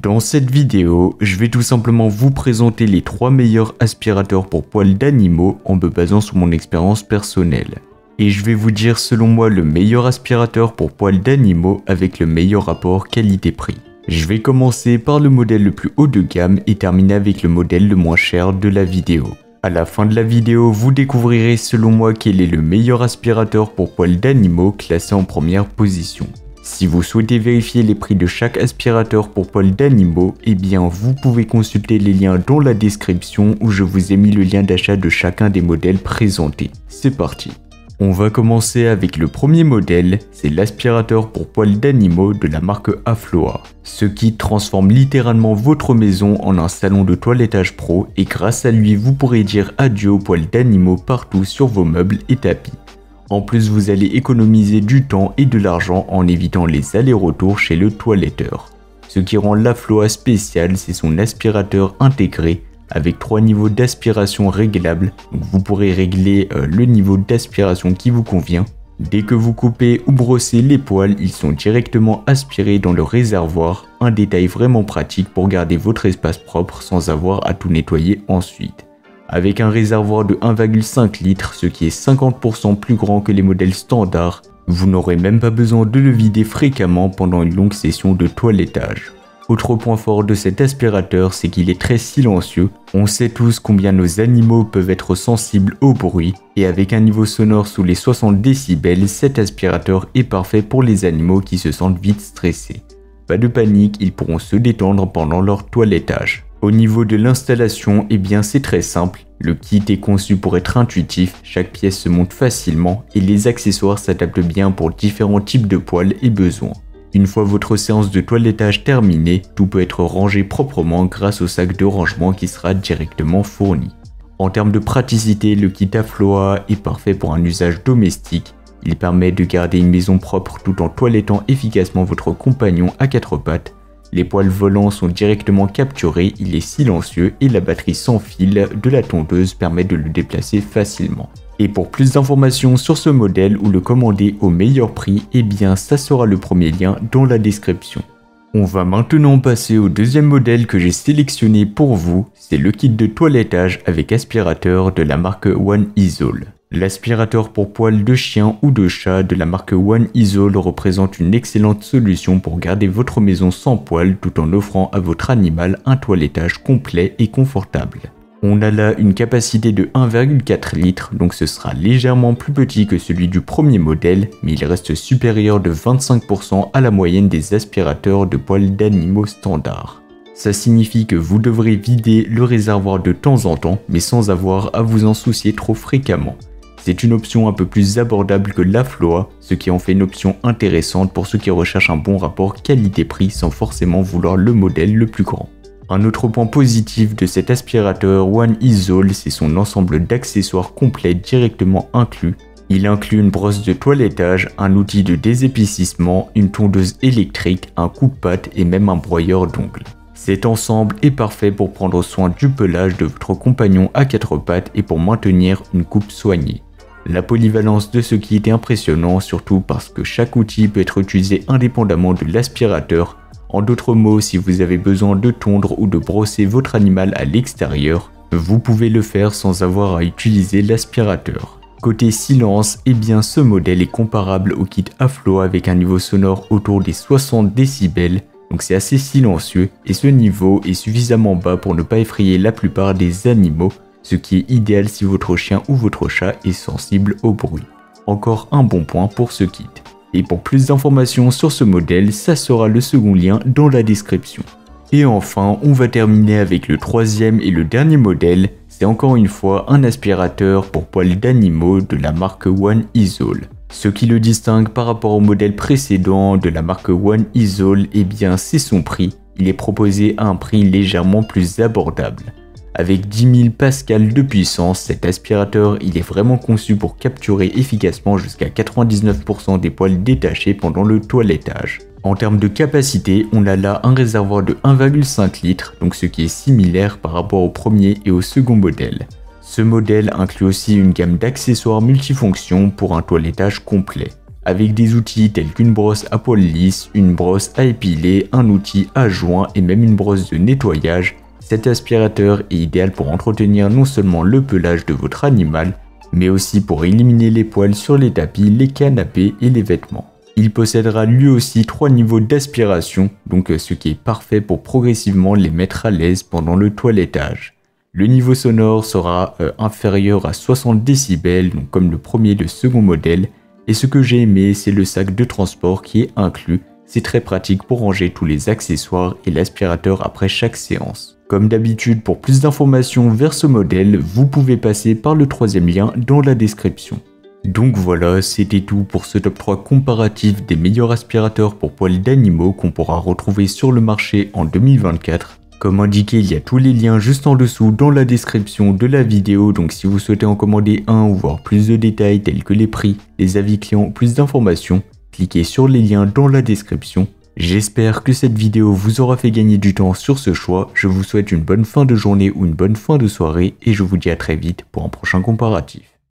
Dans cette vidéo, je vais tout simplement vous présenter les 3 meilleurs aspirateurs pour poils d'animaux en me basant sur mon expérience personnelle. Et je vais vous dire selon moi le meilleur aspirateur pour poils d'animaux avec le meilleur rapport qualité-prix. Je vais commencer par le modèle le plus haut de gamme et terminer avec le modèle le moins cher de la vidéo. À la fin de la vidéo, vous découvrirez selon moi quel est le meilleur aspirateur pour poils d'animaux classé en première position. Si vous souhaitez vérifier les prix de chaque aspirateur pour poils d'animaux, eh bien vous pouvez consulter les liens dans la description où je vous ai mis le lien d'achat de chacun des modèles présentés. C'est parti. On va commencer avec le premier modèle, c'est l'aspirateur pour poils d'animaux de la marque Afloa. Ce kit transforme littéralement votre maison en un salon de toilettage pro et grâce à lui vous pourrez dire adieu aux poils d'animaux partout sur vos meubles et tapis. En plus, vous allez économiser du temps et de l'argent en évitant les allers-retours chez le toiletteur. Ce qui rend l'Afloa spécial, c'est son aspirateur intégré avec 3 niveaux d'aspiration réglables. Donc vous pourrez régler le niveau d'aspiration qui vous convient. Dès que vous coupez ou brossez les poils, ils sont directement aspirés dans le réservoir. Un détail vraiment pratique pour garder votre espace propre sans avoir à tout nettoyer ensuite. Avec un réservoir de 1,5 litres, ce qui est 50% plus grand que les modèles standards, vous n'aurez même pas besoin de le vider fréquemment pendant une longue session de toilettage. Autre point fort de cet aspirateur, c'est qu'il est très silencieux. On sait tous combien nos animaux peuvent être sensibles au bruit, et avec un niveau sonore sous les 60 décibels, cet aspirateur est parfait pour les animaux qui se sentent vite stressés. Pas de panique, ils pourront se détendre pendant leur toilettage. Au niveau de l'installation, eh bien c'est très simple, le kit est conçu pour être intuitif, chaque pièce se monte facilement et les accessoires s'adaptent bien pour différents types de poils et besoins. Une fois votre séance de toilettage terminée, tout peut être rangé proprement grâce au sac de rangement qui sera directement fourni. En termes de praticité, le kit Afloa est parfait pour un usage domestique. Il permet de garder une maison propre tout en toilettant efficacement votre compagnon à 4 pattes. Les poils volants sont directement capturés, il est silencieux et la batterie sans fil de la tondeuse permet de le déplacer facilement. Et pour plus d'informations sur ce modèle ou le commander au meilleur prix, eh bien ça sera le premier lien dans la description. On va maintenant passer au deuxième modèle que j'ai sélectionné pour vous, c'est le kit de toilettage avec aspirateur de la marque One Isole. L'aspirateur pour poils de chien ou de chat de la marque One Isole représente une excellente solution pour garder votre maison sans poils tout en offrant à votre animal un toilettage complet et confortable. On a là une capacité de 1,4 litres, donc ce sera légèrement plus petit que celui du premier modèle, mais il reste supérieur de 25% à la moyenne des aspirateurs de poils d'animaux standards. Ça signifie que vous devrez vider le réservoir de temps en temps, mais sans avoir à vous en soucier trop fréquemment. C'est une option un peu plus abordable que l'Afloa, ce qui en fait une option intéressante pour ceux qui recherchent un bon rapport qualité-prix sans forcément vouloir le modèle le plus grand. Un autre point positif de cet aspirateur One Isole, c'est son ensemble d'accessoires complets directement inclus. Il inclut une brosse de toilettage, un outil de désépaississement, une tondeuse électrique, un coupe-pattes et même un broyeur d'ongles. Cet ensemble est parfait pour prendre soin du pelage de votre compagnon à 4 pattes et pour maintenir une coupe soignée. La polyvalence de ce kit est impressionnant, surtout parce que chaque outil peut être utilisé indépendamment de l'aspirateur. En d'autres mots, si vous avez besoin de tondre ou de brosser votre animal à l'extérieur, vous pouvez le faire sans avoir à utiliser l'aspirateur. Côté silence, eh bien ce modèle est comparable au kit Afloa avec un niveau sonore autour des 60 décibels, donc c'est assez silencieux et ce niveau est suffisamment bas pour ne pas effrayer la plupart des animaux, ce qui est idéal si votre chien ou votre chat est sensible au bruit. Encore un bon point pour ce kit. Et pour plus d'informations sur ce modèle, ça sera le second lien dans la description. Et enfin, on va terminer avec le troisième et le dernier modèle, c'est encore une fois un aspirateur pour poils d'animaux de la marque One Isole. Ce qui le distingue par rapport au modèle précédent de la marque One Isole, eh bien c'est son prix. Il est proposé à un prix légèrement plus abordable. Avec 10 000 pascal de puissance, cet aspirateur il est vraiment conçu pour capturer efficacement jusqu'à 99% des poils détachés pendant le toilettage. En termes de capacité, on a là un réservoir de 1,5 litres, donc ce qui est similaire par rapport au premier et au second modèle. Ce modèle inclut aussi une gamme d'accessoires multifonctions pour un toilettage complet. avec des outils tels qu'une brosse à poils lisses, une brosse à épiler, un outil à joint et même une brosse de nettoyage. Cet aspirateur est idéal pour entretenir non seulement le pelage de votre animal, mais aussi pour éliminer les poils sur les tapis, les canapés et les vêtements. Il possédera lui aussi 3 niveaux d'aspiration, donc ce qui est parfait pour progressivement les mettre à l'aise pendant le toilettage. Le niveau sonore sera inférieur à 60 décibels, donc comme le premier et le second modèle, et ce que j'ai aimé, c'est le sac de transport qui est inclus. C'est très pratique pour ranger tous les accessoires et l'aspirateur après chaque séance. Comme d'habitude, pour plus d'informations vers ce modèle, vous pouvez passer par le 3e lien dans la description. Donc voilà, c'était tout pour ce top 3 comparatif des meilleurs aspirateurs pour poils d'animaux qu'on pourra retrouver sur le marché en 2024. Comme indiqué, il y a tous les liens juste en dessous dans la description de la vidéo, donc si vous souhaitez en commander un ou voir plus de détails tels que les prix, les avis clients, plus d'informations, cliquez sur les liens dans la description. J'espère que cette vidéo vous aura fait gagner du temps sur ce choix. Je vous souhaite une bonne fin de journée ou une bonne fin de soirée et je vous dis à très vite pour un prochain comparatif.